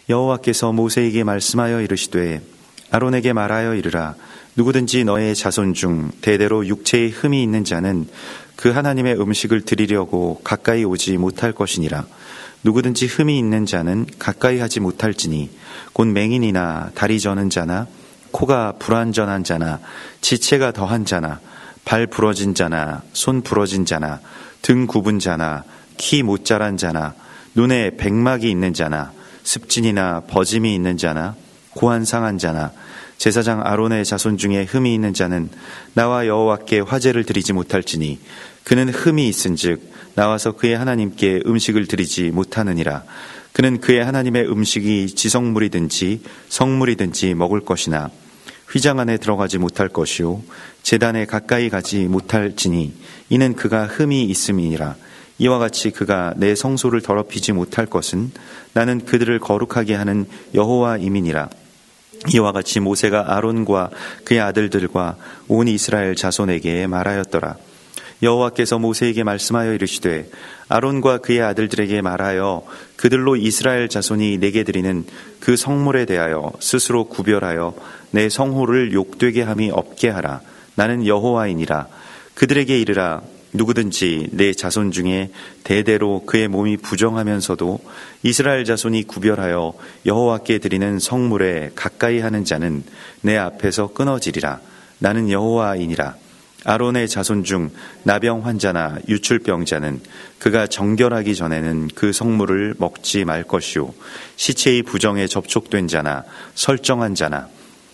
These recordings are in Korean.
여호와께서 모세에게 말씀하여 이르시되 아론에게 말하여 이르라. 누구든지 너의 자손 중 대대로 육체에 흠이 있는 자는 그 하나님의 음식을 드리려고 가까이 오지 못할 것이니라. 누구든지 흠이 있는 자는 가까이 하지 못할지니 곧 맹인이나 다리 저는 자나 코가 불완전한 자나 지체가 더한 자나 발 부러진 자나 손 부러진 자나 등 굽은 자나 키 못 자란 자나 눈에 백막이 있는 자나 습진이나 버짐이 있는 자나 고안 상한 자나 제사장 아론의 자손 중에 흠이 있는 자는 나와 여호와께 화제를 드리지 못할지니 그는 흠이 있은즉 나와서 그의 하나님께 음식을 드리지 못하느니라. 그는 그의 하나님의 음식이 지성물이든지 성물이든지 먹을 것이나 휘장 안에 들어가지 못할 것이요 제단에 가까이 가지 못할지니 이는 그가 흠이 있음이니라. 이와 같이 그가 내 성소를 더럽히지 못할 것은 나는 그들을 거룩하게 하는 여호와임이니라. 이와 같이 모세가 아론과 그의 아들들과 온 이스라엘 자손에게 말하였더라. 여호와께서 모세에게 말씀하여 이르시되 아론과 그의 아들들에게 말하여 그들로 이스라엘 자손이 내게 드리는 그 성물에 대하여 스스로 구별하여 내 성호를 욕되게 함이 없게 하라. 나는 여호와이니라. 그들에게 이르라. 누구든지 내 자손 중에 대대로 그의 몸이 부정하면서도 이스라엘 자손이 구별하여 여호와께 드리는 성물에 가까이 하는 자는 내 앞에서 끊어지리라. 나는 여호와이니라. 아론의 자손 중 나병 환자나 유출병자는 그가 정결하기 전에는 그 성물을 먹지 말 것이요 시체의 부정에 접촉된 자나 설정한 자나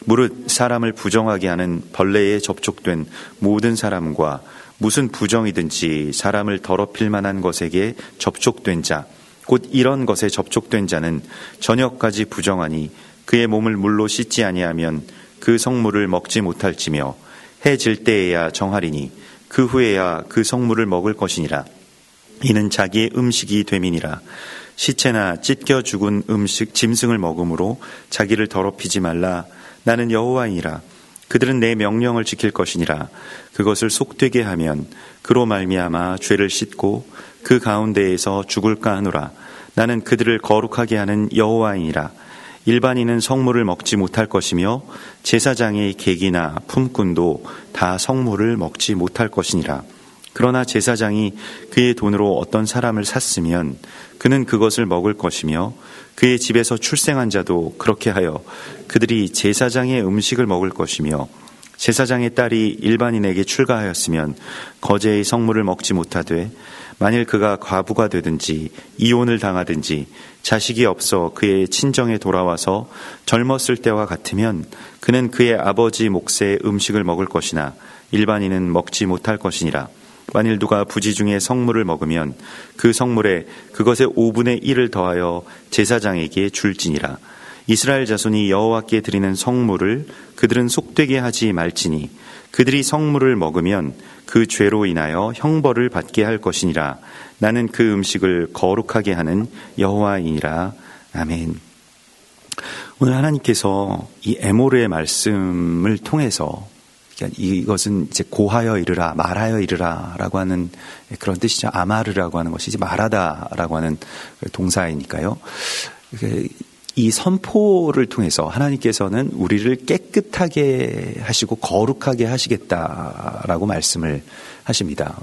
무릇 사람을 부정하게 하는 벌레에 접촉된 모든 사람과 무슨 부정이든지 사람을 더럽힐 만한 것에게 접촉된 자, 곧 이런 것에 접촉된 자는 저녁까지 부정하니 그의 몸을 물로 씻지 아니하면 그 성물을 먹지 못할지며 해 질 때에야 정하리니 그 후에야 그 성물을 먹을 것이니라. 이는 자기의 음식이 됨이니라. 시체나 찢겨 죽은 짐승을 먹음으로 자기를 더럽히지 말라. 나는 여호와이니라. 그들은 내 명령을 지킬 것이니라. 그것을 속되게 하면 그로 말미암아 죄를 씻고 그 가운데에서 죽을까 하노라. 나는 그들을 거룩하게 하는 여호와이니라. 일반인은 성물을 먹지 못할 것이며 제사장의 객이나 품꾼도 다 성물을 먹지 못할 것이니라. 그러나 제사장이 그의 돈으로 어떤 사람을 샀으면 그는 그것을 먹을 것이며 그의 집에서 출생한 자도 그렇게 하여 그들이 제사장의 음식을 먹을 것이며 제사장의 딸이 일반인에게 출가하였으면 거제의 성물을 먹지 못하되 만일 그가 과부가 되든지 이혼을 당하든지 자식이 없어 그의 친정에 돌아와서 젊었을 때와 같으면 그는 그의 아버지 몫의 음식을 먹을 것이나 일반인은 먹지 못할 것이니라. 만일 누가 부지 중에 성물을 먹으면 그 성물에 그것의 5분의 1을 더하여 제사장에게 줄지니라. 이스라엘 자손이 여호와께 드리는 성물을 그들은 속되게 하지 말지니 그들이 성물을 먹으면 그 죄로 인하여 형벌을 받게 할 것이니라. 나는 그 음식을 거룩하게 하는 여호와이니라. 아멘. 오늘 하나님께서 이 에모르의 말씀을 통해서 이것은 이제 고하여 이르라, 말하여 이르라라고 하는 그런 뜻이죠. 아마르라고 하는 것이 이제 말하다라고 하는 동사이니까요. 이 선포를 통해서 하나님께서는 우리를 깨끗하게 하시고 거룩하게 하시겠다라고 말씀을 하십니다.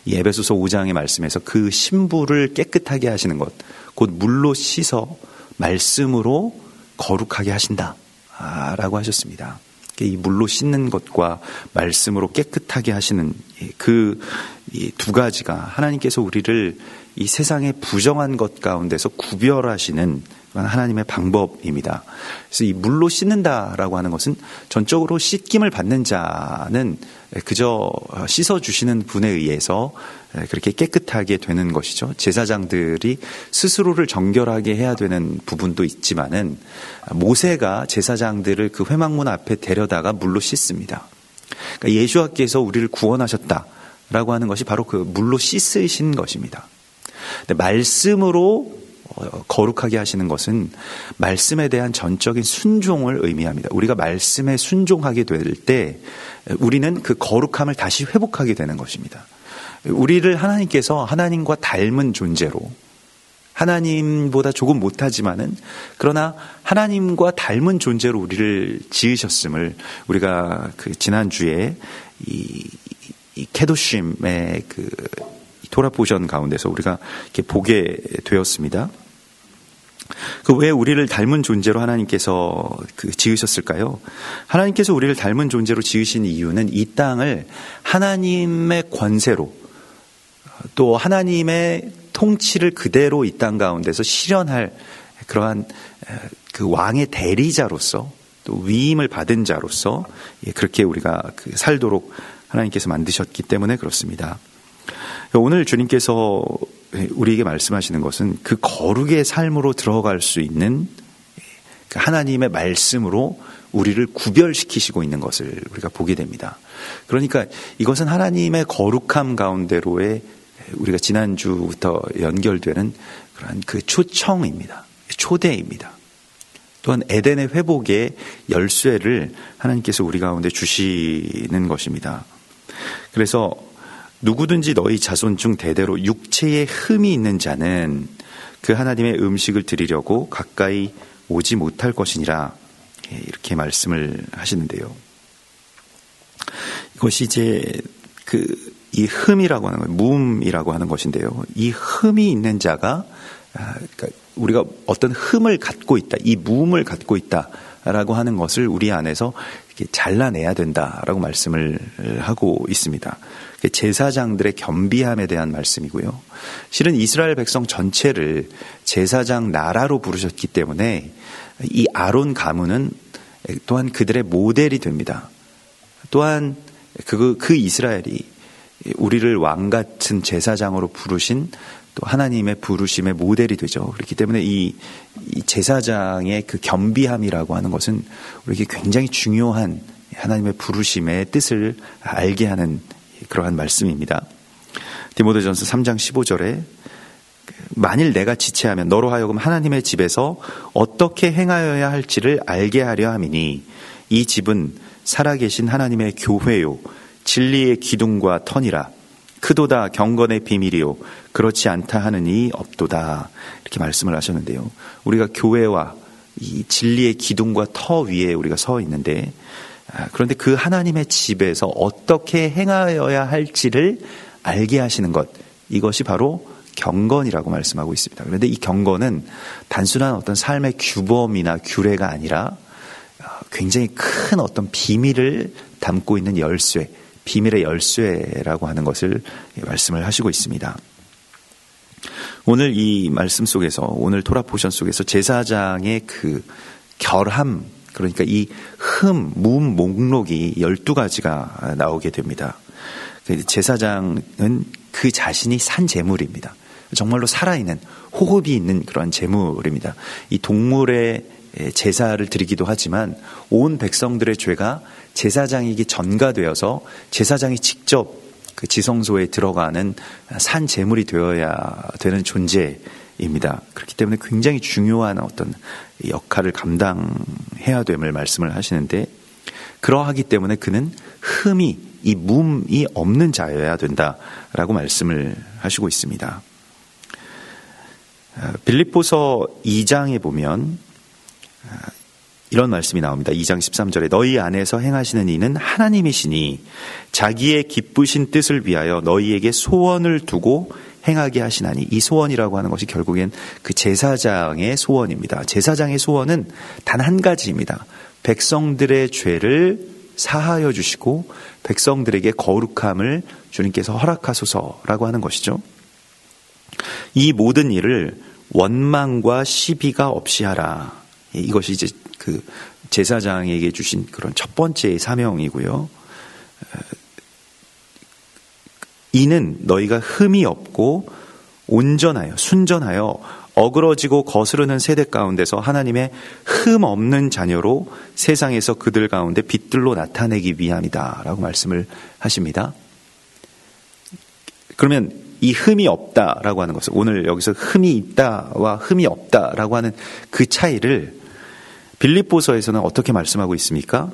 이 에베소서 5장의 말씀에서 그 신부를 깨끗하게 하시는 것, 곧 물로 씻어 말씀으로 거룩하게 하신다라고 하셨습니다. 이 물로 씻는 것과 말씀으로 깨끗하게 하시는 그 두 가지가 하나님께서 우리를 이 세상의 부정한 것 가운데서 구별하시는 하나님의 방법입니다. 그래서 이 물로 씻는다라고 하는 것은 전적으로 씻김을 받는 자는 그저 씻어주시는 분에 의해서 그렇게 깨끗하게 되는 것이죠. 제사장들이 스스로를 정결하게 해야 되는 부분도 있지만은 모세가 제사장들을 그 회막문 앞에 데려다가 물로 씻습니다. 그러니까 예수께서 우리를 구원하셨다라고 하는 것이 바로 그 물로 씻으신 것입니다. 근데 말씀으로 거룩하게 하시는 것은 말씀에 대한 전적인 순종을 의미합니다. 우리가 말씀에 순종하게 될 때 우리는 그 거룩함을 다시 회복하게 되는 것입니다. 우리를 하나님께서 하나님과 닮은 존재로 하나님보다 조금 못하지만은 그러나 하나님과 닮은 존재로 우리를 지으셨음을 우리가 그 지난주에 이 케도쉼의 그 토라 포션 가운데서 우리가 이렇게 보게 되었습니다. 그 왜 우리를 닮은 존재로 하나님께서 지으셨을까요? 하나님께서 우리를 닮은 존재로 지으신 이유는 이 땅을 하나님의 권세로 또 하나님의 통치를 그대로 이 땅 가운데서 실현할 그러한 그 왕의 대리자로서 또 위임을 받은 자로서 그렇게 우리가 살도록 하나님께서 만드셨기 때문에 그렇습니다. 오늘 주님께서 우리에게 말씀하시는 것은 그 거룩의 삶으로 들어갈 수 있는 하나님의 말씀으로 우리를 구별시키시고 있는 것을 우리가 보게 됩니다. 그러니까 이것은 하나님의 거룩함 가운데로의 우리가 지난주부터 연결되는 그런 그 초청입니다. 초대입니다. 또한 에덴의 회복의 열쇠를 하나님께서 우리 가운데 주시는 것입니다. 그래서 누구든지 너희 자손 중 대대로 육체에 흠이 있는 자는 그 하나님의 음식을 드리려고 가까이 오지 못할 것이니라, 이렇게 말씀을 하시는데요. 이것이 이제 이 흠이라고 하는 거예요. 무음이라고 하는 것인데요. 이 흠이 있는 자가, 그러니까 우리가 어떤 흠을 갖고 있다, 이 무음을 갖고 있다라고 하는 것을 우리 안에서 이렇게 잘라내야 된다라고 말씀을 하고 있습니다. 제사장들의 겸비함에 대한 말씀이고요. 실은 이스라엘 백성 전체를 제사장 나라로 부르셨기 때문에 이 아론 가문은 또한 그들의 모델이 됩니다. 또한 그 이스라엘이 우리를 왕같은 제사장으로 부르신 또 하나님의 부르심의 모델이 되죠. 그렇기 때문에 이 제사장의 그 겸비함이라고 하는 것은 우리에게 굉장히 중요한 하나님의 부르심의 뜻을 알게 하는 그러한 말씀입니다. 디모데전서 3장 15절에 만일 내가 지체하면 너로 하여금 하나님의 집에서 어떻게 행하여야 할지를 알게 하려 함이니 이 집은 살아계신 하나님의 교회요 진리의 기둥과 터니라 크도다 경건의 비밀이요 그렇지 않다 하는 이 없도다, 이렇게 말씀을 하셨는데요. 우리가 교회와 이 진리의 기둥과 터 위에 우리가 서 있는데, 그런데 그 하나님의 집에서 어떻게 행하여야 할지를 알게 하시는 것, 이것이 바로 경건이라고 말씀하고 있습니다. 그런데 이 경건은 단순한 어떤 삶의 규범이나 규례가 아니라 굉장히 큰 어떤 비밀을 담고 있는 열쇠, 비밀의 열쇠라고 하는 것을 말씀을 하시고 있습니다. 오늘 이 말씀 속에서, 오늘 토라 포션 속에서 제사장의 그 결함, 그러니까 이 무음 목록이 12가지가 나오게 됩니다. 제사장은 그 자신이 산 제물입니다. 정말로 살아있는, 호흡이 있는 그런 제물입니다. 이 동물의 제사를 드리기도 하지만 온 백성들의 죄가 제사장에게 전가되어서 제사장이 직접 그 지성소에 들어가는 산 제물이 되어야 되는 존재입니다. 그렇기 때문에 굉장히 중요한 어떤 역할을 감당해야 됨을 말씀을 하시는데, 그러하기 때문에 그는 이 무음이 없는 자여야 된다라고 말씀을 하시고 있습니다. 빌립보서 2장에 보면 이런 말씀이 나옵니다. 2장 13절에 너희 안에서 행하시는 이는 하나님이시니 자기의 기쁘신 뜻을 위하여 너희에게 소원을 두고 행하게 하시나니, 이 소원이라고 하는 것이 결국엔 그 제사장의 소원입니다. 제사장의 소원은 단 한 가지입니다. 백성들의 죄를 사하여 주시고 백성들에게 거룩함을 주님께서 허락하소서라고 하는 것이죠. 이 모든 일을 원망과 시비가 없이 하라. 이것이 이제 그 제사장에게 주신 그런 첫 번째 사명이고요. 이는 너희가 흠이 없고 온전하여 순전하여 어그러지고 거스르는 세대 가운데서 하나님의 흠 없는 자녀로 세상에서 그들 가운데 빛들로 나타내기 위함이다 라고 말씀을 하십니다. 그러면 이 흠이 없다라고 하는 것은, 오늘 여기서 흠이 있다와 흠이 없다라고 하는 그 차이를 빌립보서에서는 어떻게 말씀하고 있습니까?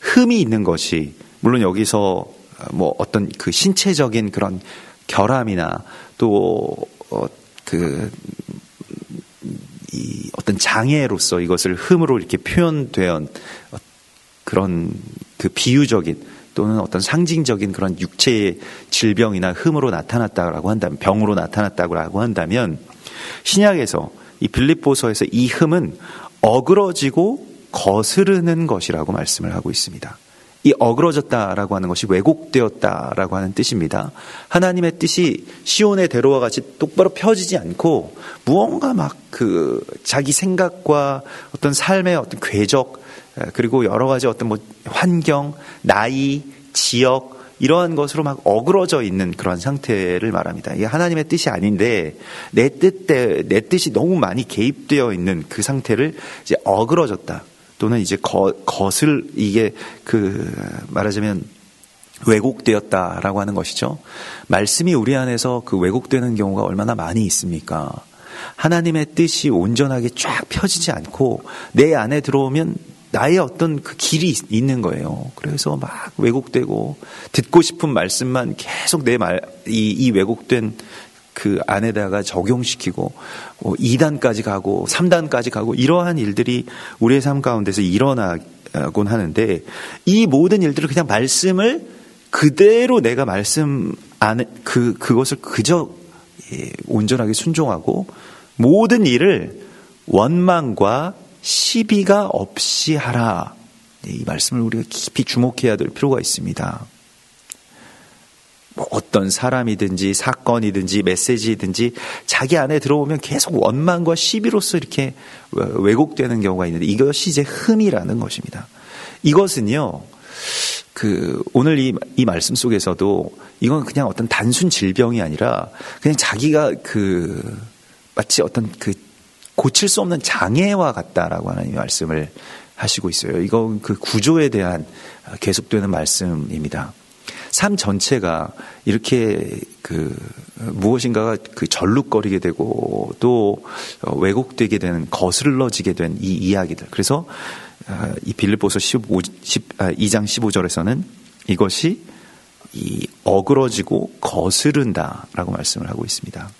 흠이 있는 것이, 물론 여기서 뭐 어떤 그 신체적인 그런 결함이나 또 이 어떤 장애로서 이것을 흠으로 이렇게 표현된 그런 그 비유적인 또는 어떤 상징적인 그런 육체의 질병이나 흠으로 나타났다고 한다면, 병으로 나타났다고 한다면, 신약에서 이 빌립보서에서 이 흠은 어그러지고 거스르는 것이라고 말씀을 하고 있습니다. 이 어그러졌다라고 하는 것이 왜곡되었다라고 하는 뜻입니다. 하나님의 뜻이 시온의 대로와 같이 똑바로 펴지지 않고 무언가 막 그 자기 생각과 어떤 삶의 어떤 궤적, 그리고 여러 가지 어떤 뭐 환경, 나이, 지역, 이러한 것으로 막 어그러져 있는 그런 상태를 말합니다. 이게 하나님의 뜻이 아닌데 내 뜻이 너무 많이 개입되어 있는 그 상태를 이제 어그러졌다, 또는 이제 이게 말하자면 왜곡되었다라고 하는 것이죠. 말씀이 우리 안에서 그 왜곡되는 경우가 얼마나 많이 있습니까? 하나님의 뜻이 온전하게 쫙 펴지지 않고 내 안에 들어오면 나의 어떤 그 길이 있는 거예요. 그래서 막 왜곡되고 듣고 싶은 말씀만 계속 이 왜곡된 그 안에다가 적용시키고 2단까지 가고 3단까지 가고 이러한 일들이 우리의 삶 가운데서 일어나곤 하는데, 이 모든 일들을 그냥 말씀을 그대로 내가 말씀 안에 그것을 그저 온전하게 순종하고 모든 일을 원망과 시비가 없이 하라. 이 말씀을 우리가 깊이 주목해야 될 필요가 있습니다. 뭐 어떤 사람이든지 사건이든지 메시지든지 자기 안에 들어오면 계속 원망과 시비로서 이렇게 왜곡되는 경우가 있는데, 이것이 이제 흠이라는 것입니다. 이것은요, 오늘 이 말씀 속에서도 이건 그냥 어떤 단순 질병이 아니라 그냥 자기가 마치 어떤 고칠 수 없는 장애와 같다라고 하나님이 말씀을 하시고 있어요. 이건 그 구조에 대한 계속되는 말씀입니다. 삶 전체가 이렇게 무엇인가가 절룩거리게 되고 또 왜곡되게 되는, 거슬러지게 된 이 이야기들. 그래서 이 빌립보서 2장 15절에서는 이것이 이 어그러지고 거스른다라고 말씀을 하고 있습니다.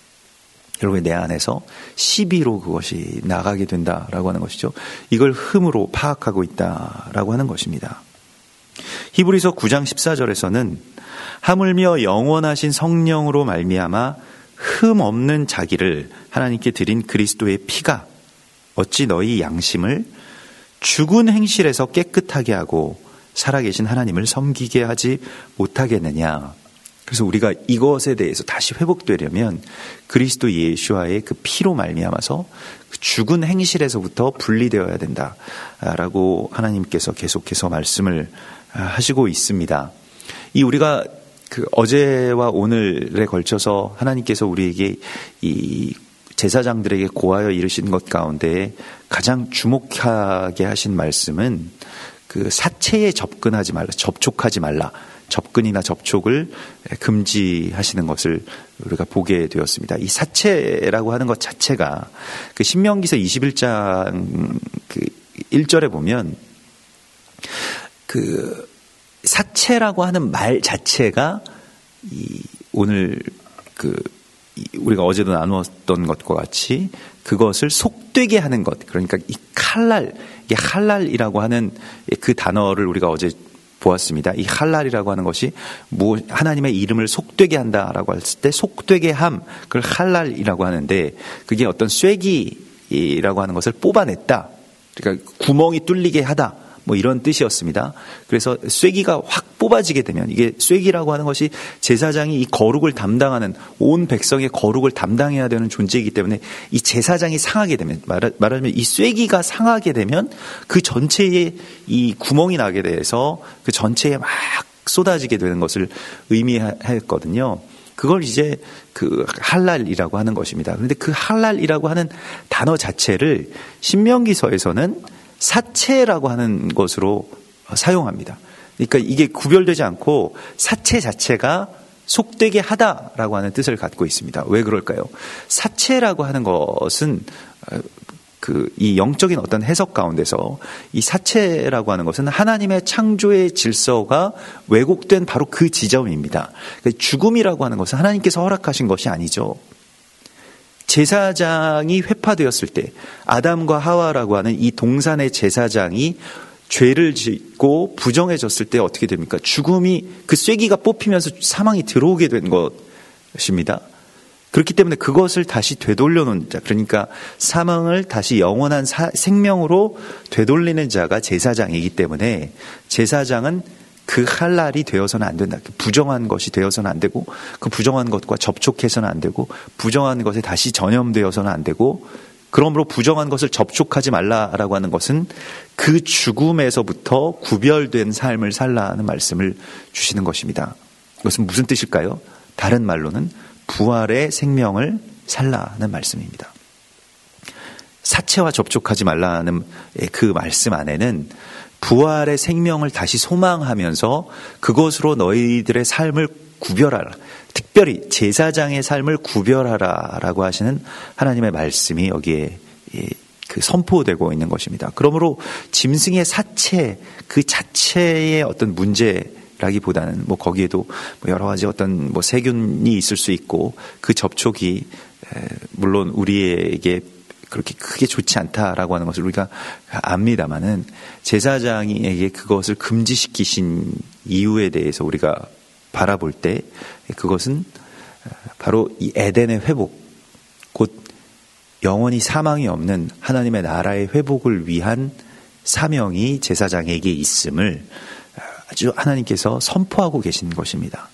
여러분, 내 안에서 시비로 그것이 나가게 된다라고 하는 것이죠. 이걸 흠으로 파악하고 있다라고 하는 것입니다. 히브리서 9장 14절에서는 하물며 영원하신 성령으로 말미암아 흠 없는 자기를 하나님께 드린 그리스도의 피가 어찌 너희 양심을 죽은 행실에서 깨끗하게 하고 살아계신 하나님을 섬기게 하지 못하겠느냐. 그래서 우리가 이것에 대해서 다시 회복되려면 그리스도 예수와의 그 피로 말미암아서 그 죽은 행실에서부터 분리되어야 된다라고 하나님께서 계속해서 말씀을 하시고 있습니다. 우리가 어제와 오늘에 걸쳐서 하나님께서 우리에게 이 제사장들에게 고하여 이르신 것 가운데 가장 주목하게 하신 말씀은 사체에 접근하지 말라, 접촉하지 말라, 접근이나 접촉을 금지하시는 것을 우리가 보게 되었습니다. 이 사체라고 하는 것 자체가 신명기서 21장 1절에 보면 사체라고 하는 말 자체가 오늘 우리가 어제도 나누었던 것과 같이 그것을 속되게 하는 것, 그러니까 이 이게 할랄이라고 하는 그 단어를 우리가 어제 보았습니다. 이 할랄이라고 하는 것이 하나님의 이름을 속되게 한다라고 했을 때 속되게 함, 그걸 할랄이라고 하는데, 그게 어떤 쐐기라고 하는 것을 뽑아냈다, 그러니까 구멍이 뚫리게 하다, 뭐 이런 뜻이었습니다. 그래서 쐐기가 확 뽑아지게 되면, 이게 쐐기라고 하는 것이 제사장이 이 거룩을 담당하는, 온 백성의 거룩을 담당해야 되는 존재이기 때문에 이 제사장이 상하게 되면, 말하자면 이 쐐기가 상하게 되면 그 전체에 이 구멍이 나게 돼서 그 전체에 막 쏟아지게 되는 것을 의미했거든요. 그걸 이제 할랄이라고 하는 것입니다. 그런데 그 할랄이라고 하는 단어 자체를 신명기서에서는 사체라고 하는 것으로 사용합니다. 그러니까 이게 구별되지 않고 사체 자체가 속되게 하다라고 하는 뜻을 갖고 있습니다. 왜 그럴까요? 사체라고 하는 것은 이 영적인 어떤 해석 가운데서 이 사체라고 하는 것은 하나님의 창조의 질서가 왜곡된 바로 그 지점입니다. 죽음이라고 하는 것은 하나님께서 허락하신 것이 아니죠. 제사장이 회파되었을 때 아담과 하와라고 하는 이 동산의 제사장이 죄를 짓고 부정해졌을 때 어떻게 됩니까? 죽음이 그 쐐기가 뽑히면서 사망이 들어오게 된 것입니다. 그렇기 때문에 그것을 다시 되돌려 놓은 자, 그러니까 사망을 다시 영원한 생명으로 되돌리는 자가 제사장이기 때문에 제사장은 그 할 날이 되어서는 안 된다. 부정한 것이 되어서는 안 되고 그 부정한 것과 접촉해서는 안 되고 부정한 것에 다시 전염되어서는 안 되고 그러므로 부정한 것을 접촉하지 말라라고 하는 것은 그 죽음에서부터 구별된 삶을 살라는 말씀을 주시는 것입니다. 이것은 무슨 뜻일까요? 다른 말로는 부활의 생명을 살라는 말씀입니다. 사체와 접촉하지 말라는 그 말씀 안에는 부활의 생명을 다시 소망하면서 그것으로 너희들의 삶을 구별하라. 특별히 제사장의 삶을 구별하라라고 하시는 하나님의 말씀이 여기에 선포되고 있는 것입니다. 그러므로 짐승의 사체 그 자체의 어떤 문제라기보다는 거기에도 여러 가지 어떤 세균이 있을 수 있고 그 접촉이 물론 우리에게 그렇게 크게 좋지 않다라고 하는 것을 우리가 압니다마는 제사장에게 그것을 금지시키신 이유에 대해서 우리가 바라볼 때 그것은 바로 이 에덴의 회복, 곧 영원히 사망이 없는 하나님의 나라의 회복을 위한 사명이 제사장에게 있음을 아주 하나님께서 선포하고 계신 것입니다.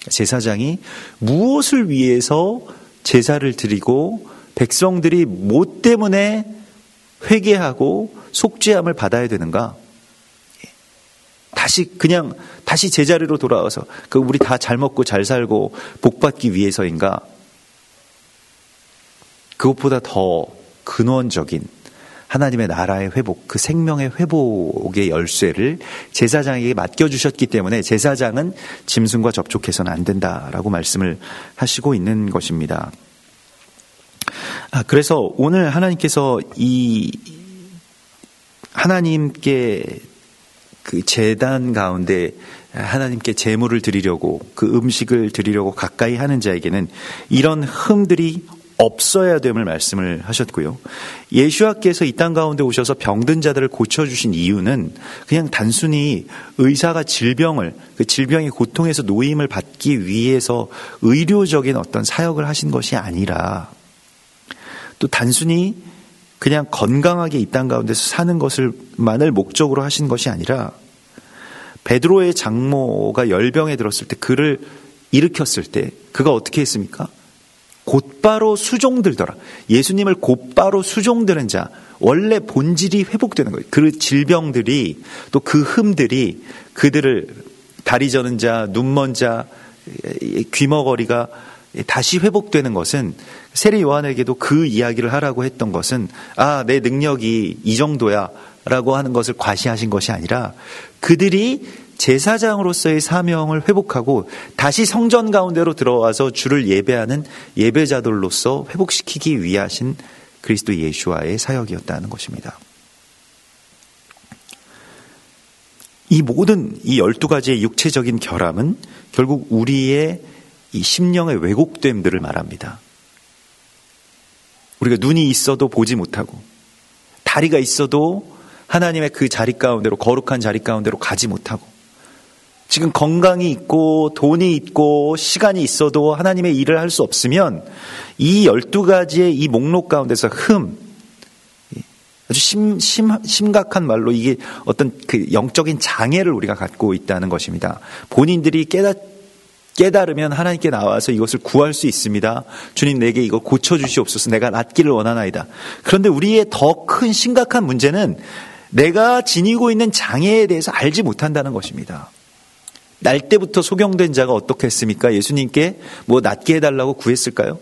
제사장이 무엇을 위해서 제사를 드리고 백성들이 뭐 때문에 회개하고 속죄함을 받아야 되는가? 다시 제자리로 돌아와서 우리 다 잘 먹고 잘 살고 복 받기 위해서인가? 그것보다 더 근원적인 하나님의 나라의 회복, 그 생명의 회복의 열쇠를 제사장에게 맡겨주셨기 때문에 제사장은 짐승과 접촉해서는 안 된다라고 말씀을 하시고 있는 것입니다. 그래서 오늘 하나님께서 하나님께 그 제단 가운데 하나님께 제물을 드리려고 그 음식을 드리려고 가까이 하는 자에게는 이런 흠들이 없어야 됨을 말씀을 하셨고요. 예수와께서 이 땅 가운데 오셔서 병든 자들을 고쳐주신 이유는 그냥 단순히 의사가 그 질병의 고통에서 노임을 받기 위해서 의료적인 어떤 사역을 하신 것이 아니라 또 단순히 그냥 건강하게 이 땅 가운데서 사는 것을만을 목적으로 하신 것이 아니라 베드로의 장모가 열병에 들었을 때 그를 일으켰을 때 그가 어떻게 했습니까? 곧바로 수종들더라. 예수님을 곧바로 수종드는 자, 원래 본질이 회복되는 거예요. 그 질병들이 또 그 흠들이 그들을 다리 저는 자, 눈먼 자, 귀머거리가 다시 회복되는 것은 세례 요한에게도 그 이야기를 하라고 했던 것은 내 능력이 이 정도야 라고 하는 것을 과시하신 것이 아니라 그들이 제사장으로서의 사명을 회복하고 다시 성전 가운데로 들어와서 주를 예배하는 예배자들로서 회복시키기 위하신 그리스도 예수와의 사역이었다는 것입니다. 이 모든 이 12가지의 육체적인 결함은 결국 우리의 이 심령의 왜곡됨들을 말합니다. 우리가 눈이 있어도 보지 못하고 다리가 있어도 하나님의 그 자리 가운데로 거룩한 자리 가운데로 가지 못하고 지금 건강이 있고 돈이 있고 시간이 있어도 하나님의 일을 할 수 없으면 이 12가지의 이 목록 가운데서 아주 심각한 말로 이게 어떤 그 영적인 장애를 우리가 갖고 있다는 것입니다. 본인들이 깨달으면 하나님께 나와서 이것을 구할 수 있습니다. 주님 내게 이거 고쳐주시옵소서. 내가 낫기를 원하나이다. 그런데 우리의 더 큰 심각한 문제는 내가 지니고 있는 장애에 대해서 알지 못한다는 것입니다. 날 때부터 소경된 자가 어떻게 했습니까? 예수님께 낫게 해달라고 구했을까요?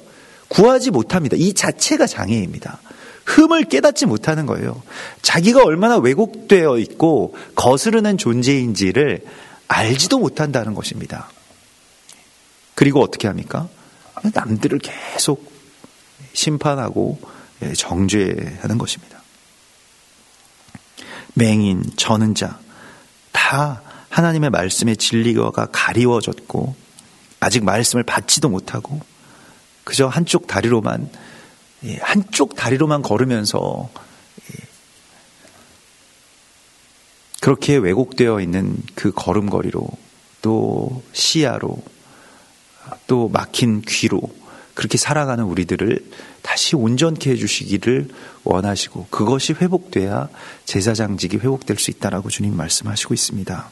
구하지 못합니다. 이 자체가 장애입니다. 흠을 깨닫지 못하는 거예요. 자기가 얼마나 왜곡되어 있고 거스르는 존재인지를 알지도 못한다는 것입니다. 그리고 어떻게 합니까? 남들을 계속 심판하고 정죄하는 것입니다. 맹인, 저는 자 다 하나님의 말씀의 진리가 가리워졌고 아직 말씀을 받지도 못하고 그저 한쪽 다리로만 한쪽 다리로만 걸으면서 그렇게 왜곡되어 있는 그 걸음걸이로, 또 시야로, 또 막힌 귀로 그렇게 살아가는 우리들을 다시 온전케 해주시기를 원하시고, 그것이 회복돼야 제사장직이 회복될 수 있다라고 주님 말씀하시고 있습니다.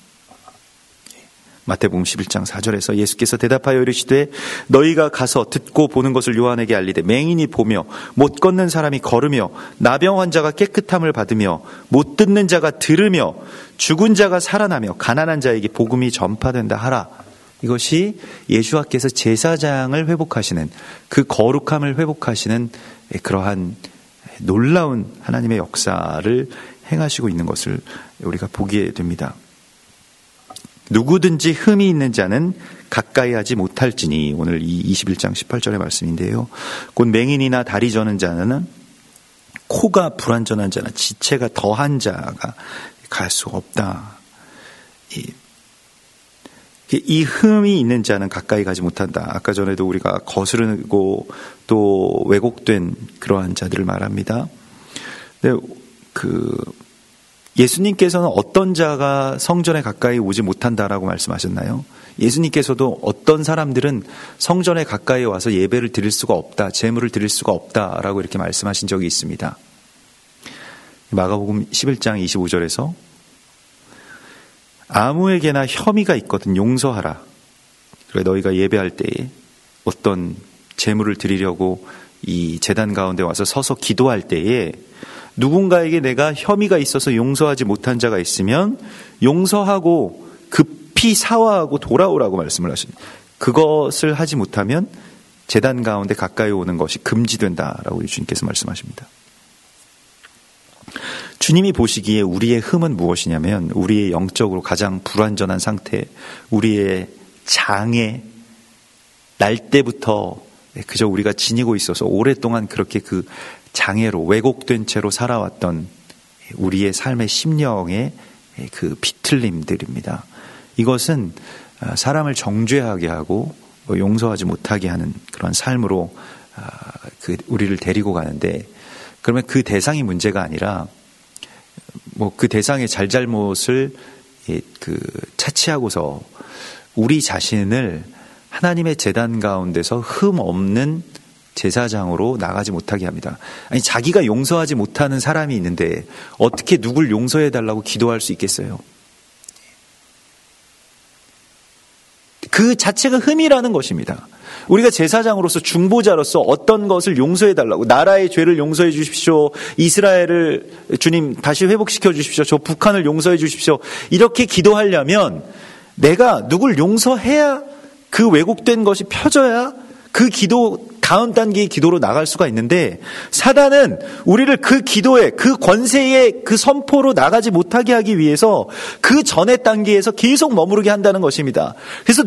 마태복음 11장 4절에서 예수께서 대답하여 이르시되 너희가 가서 듣고 보는 것을 요한에게 알리되 맹인이 보며 못 걷는 사람이 걸으며 나병 환자가 깨끗함을 받으며 못 듣는 자가 들으며 죽은 자가 살아나며 가난한 자에게 복음이 전파된다 하라. 이것이 예수와께서 제사장을 회복하시는, 그 거룩함을 회복하시는 그러한 놀라운 하나님의 역사를 행하시고 있는 것을 우리가 보게 됩니다. 누구든지 흠이 있는 자는 가까이 하지 못할지니, 오늘 이 21장 18절의 말씀인데요. 곧 맹인이나 다리 저는 자는, 코가 불완전한 자나 지체가 더한 자가 갈 수 없다. 이 흠이 있는 자는 가까이 가지 못한다. 아까 전에도 우리가 거스르고 또 왜곡된 그러한 자들을 말합니다. 근데 예수님께서는 어떤 자가 성전에 가까이 오지 못한다라고 말씀하셨나요? 예수님께서도 어떤 사람들은 성전에 가까이 와서 예배를 드릴 수가 없다, 제물을 드릴 수가 없다라고 이렇게 말씀하신 적이 있습니다. 마가복음 11장 25절에서 아무에게나 혐의가 있거든 용서하라. 그래 너희가 예배할 때에 어떤 제물을 드리려고 이 제단 가운데 와서 서서 기도할 때에 누군가에게 내가 혐의가 있어서 용서하지 못한 자가 있으면 용서하고 급히 사화하고 돌아오라고 말씀을 하십니다. 그것을 하지 못하면 제단 가운데 가까이 오는 것이 금지된다라고 주님께서 말씀하십니다. 주님이 보시기에 우리의 흠은 무엇이냐면, 우리의 영적으로 가장 불완전한 상태, 우리의 장애, 날 때부터 그저 우리가 지니고 있어서 오랫동안 그렇게 그 장애로 왜곡된 채로 살아왔던 우리의 삶의 심령의 그 비틀림들입니다. 이것은 사람을 정죄하게 하고 용서하지 못하게 하는 그런 삶으로 우리를 데리고 가는데, 그러면 그 대상이 문제가 아니라 그 대상의 잘잘못을 차치하고서 우리 자신을 하나님의 제단 가운데서 흠 없는 제사장으로 나가지 못하게 합니다. 아니, 자기가 용서하지 못하는 사람이 있는데 어떻게 누굴 용서해 달라고 기도할 수 있겠어요? 그 자체가 흠이라는 것입니다. 우리가 제사장으로서, 중보자로서 어떤 것을 용서해 달라고, 나라의 죄를 용서해 주십시오, 이스라엘을 주님 다시 회복시켜 주십시오, 저 북한을 용서해 주십시오, 이렇게 기도하려면 내가 누굴 용서해야 그 왜곡된 것이 펴져야 그 기도, 다음 단계의 기도로 나갈 수가 있는데, 사단은 우리를 그 기도에, 그 권세의 그 선포로 나가지 못하게 하기 위해서 그 전의 단계에서 계속 머무르게 한다는 것입니다. 그래서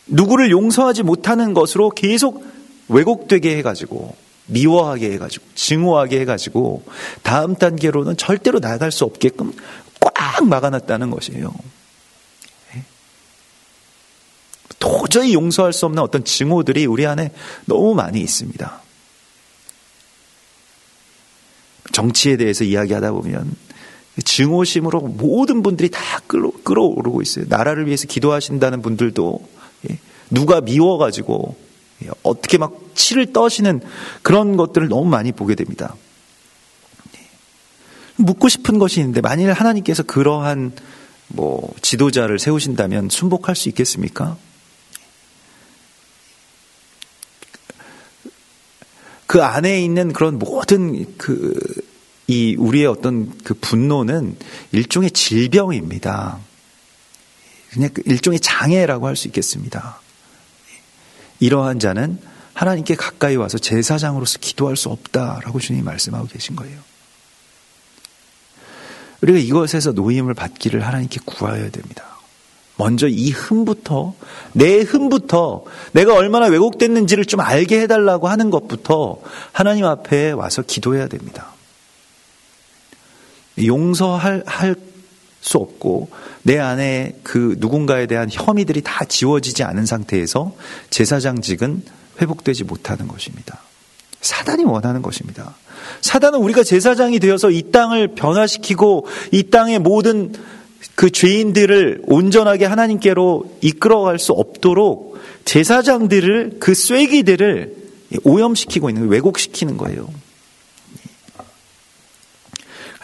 누구를 용서하지 못하는 것으로 계속 왜곡되게 해가지고, 미워하게 해가지고, 증오하게 해가지고 다음 단계로는 절대로 나갈 수 없게끔 꽉 막아놨다는 것이에요. 도저히 용서할 수 없는 어떤 증오들이 우리 안에 너무 많이 있습니다. 정치에 대해서 이야기하다 보면 증오심으로 모든 분들이 다 끌어오르고 있어요. 나라를 위해서 기도하신다는 분들도 누가 미워가지고 어떻게 막 치를 떠시는 그런 것들을 너무 많이 보게 됩니다. 묻고 싶은 것이 있는데, 만일 하나님께서 그러한 지도자를 세우신다면 순복할 수 있겠습니까? 그 안에 있는 그런 모든 우리의 어떤 그 분노는 일종의 질병입니다. 그냥 일종의 장애라고 할 수 있겠습니다. 이러한 자는 하나님께 가까이 와서 제사장으로서 기도할 수 없다라고 주님이 말씀하고 계신 거예요. 우리가 이것에서 노임을 받기를 하나님께 구하여야 됩니다. 먼저 이 흠부터, 내 흠부터, 내가 얼마나 왜곡됐는지를 좀 알게 해달라고 하는 것부터 하나님 앞에 와서 기도해야 됩니다. 용서할 수 없고 내 안에 그 누군가에 대한 혐의들이 다 지워지지 않은 상태에서 제사장직은 회복되지 못하는 것입니다. 사단이 원하는 것입니다. 사단은 우리가 제사장이 되어서 이 땅을 변화시키고 이 땅의 모든 그 죄인들을 온전하게 하나님께로 이끌어갈 수 없도록 제사장들을, 그 쐐기들을 오염시키고 있는 거예요. 왜곡시키는 거예요.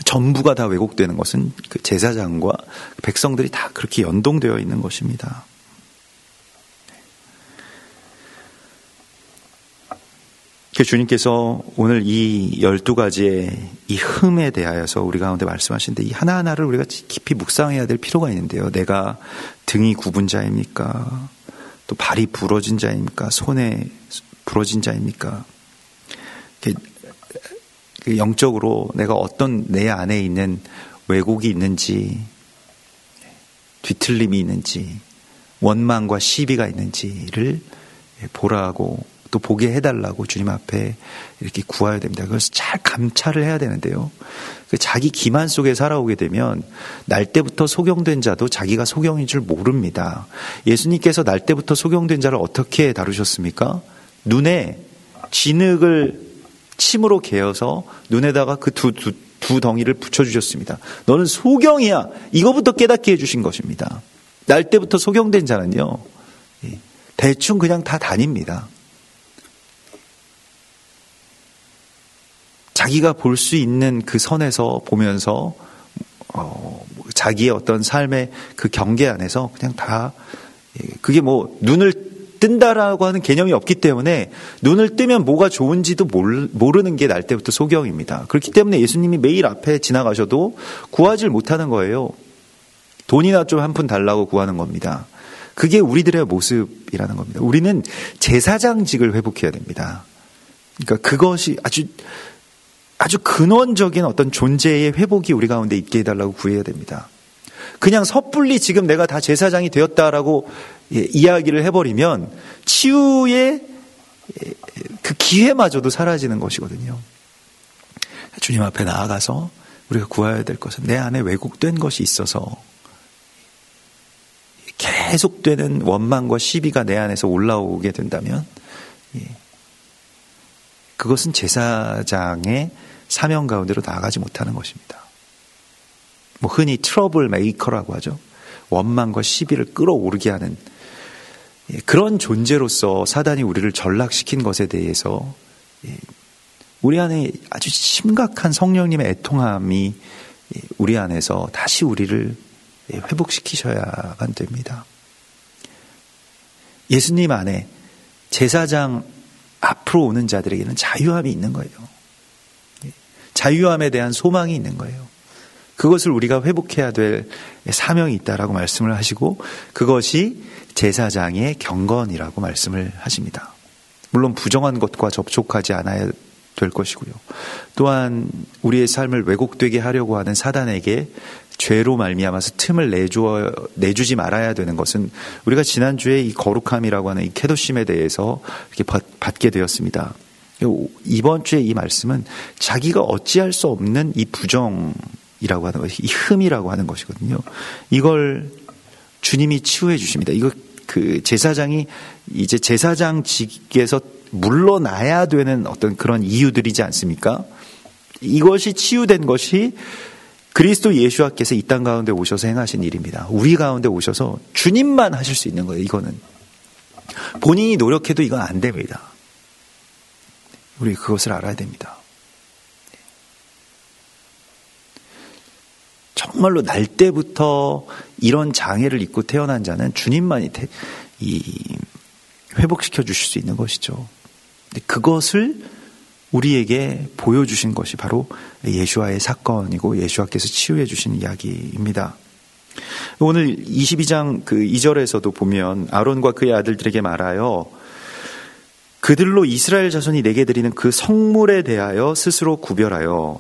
전부가 다 왜곡되는 것은 그 제사장과 백성들이 다 그렇게 연동되어 있는 것입니다. 주님께서 오늘 이 12가지의 이 흠에 대하여서 우리 가운데 말씀하시는데 이 하나하나를 우리가 깊이 묵상해야 될 필요가 있는데요. 내가 등이 굽은 자입니까? 또 발이 부러진 자입니까? 손에 부러진 자입니까? 영적으로 내가 어떤 내 안에 있는 왜곡이 있는지, 뒤틀림이 있는지, 원망과 시비가 있는지를 보라고 또 보게 해달라고 주님 앞에 이렇게 구해야 됩니다. 그래서 잘 감찰을 해야 되는데요. 자기 기만 속에 살아오게 되면 날 때부터 소경된 자도 자기가 소경인 줄 모릅니다. 예수님께서 날 때부터 소경된 자를 어떻게 다루셨습니까? 눈에 진흙을 침으로 개어서 눈에다가 그 두 덩이를 붙여주셨습니다. 너는 소경이야. 이거부터 깨닫게 해주신 것입니다. 날 때부터 소경된 자는요, 대충 그냥 다 다닙니다. 자기가 볼 수 있는 그 선에서 보면서 자기의 어떤 삶의 그 경계 안에서 그냥 다, 그게 뭐 눈을 뜬다라고 하는 개념이 없기 때문에 눈을 뜨면 뭐가 좋은지도 모르는 게 날 때부터 소경입니다. 그렇기 때문에 예수님이 매일 앞에 지나가셔도 구하질 못하는 거예요. 돈이나 좀 한 푼 달라고 구하는 겁니다. 그게 우리들의 모습이라는 겁니다. 우리는 제사장직을 회복해야 됩니다. 그러니까 그것이 아주 근원적인 어떤 존재의 회복이 우리 가운데 있게 해달라고 구해야 됩니다. 그냥 섣불리 지금 내가 다 제사장이 되었다라고 이야기를 해버리면 치유의 그 기회마저도 사라지는 것이거든요. 주님 앞에 나아가서 우리가 구해야 될 것은 내 안에 왜곡된 것이 있어서 계속되는 원망과 시비가 내 안에서 올라오게 된다면 그것은 제사장의 사명 가운데로 나아가지 못하는 것입니다. 뭐 흔히 트러블 메이커라고 하죠. 원망과 시비를 끌어오르게 하는 그런 존재로서 사단이 우리를 전락시킨 것에 대해서 우리 안에 아주 심각한 성령님의 애통함이 우리 안에서 다시 우리를 회복시키셔야만 됩니다. 예수님 안에 제사장 앞으로 오는 자들에게는 자유함이 있는 거예요. 자유함에 대한 소망이 있는 거예요. 그것을 우리가 회복해야 될 사명이 있다라고 말씀을 하시고 그것이 제사장의 경건이라고 말씀을 하십니다. 물론 부정한 것과 접촉하지 않아야 될 것이고요. 또한 우리의 삶을 왜곡되게 하려고 하는 사단에게 죄로 말미암아서 틈을 내주지 말아야 되는 것은 우리가 지난주에 이 거룩함이라고 하는 이 케도심에 대해서 이렇게 받게 되었습니다. 이번 주에 이 말씀은 자기가 어찌할 수 없는 이 부정이라고 하는 것이 이 흠이라고 하는 것이거든요. 이걸 주님이 치유해 주십니다. 이거 그 제사장이 이제 제사장직에서 물러나야 되는 어떤 그런 이유들이지 않습니까? 이것이 치유된 것이 그리스도 예수께서 이 땅 가운데 오셔서 행하신 일입니다. 우리 가운데 오셔서 주님만 하실 수 있는 거예요. 이거는 본인이 노력해도 이건 안 됩니다. 우리 그것을 알아야 됩니다. 정말로 날 때부터 이런 장애를 입고 태어난 자는 주님만이 회복시켜 주실 수 있는 것이죠. 그것을 우리에게 보여주신 것이 바로 예수와의 사건이고 예수께서 치유해 주신 이야기입니다. 오늘 22장 그 2절에서도 보면 아론과 그의 아들들에게 말하여 그들로 이스라엘 자손이 내게 드리는 그 성물에 대하여 스스로 구별하여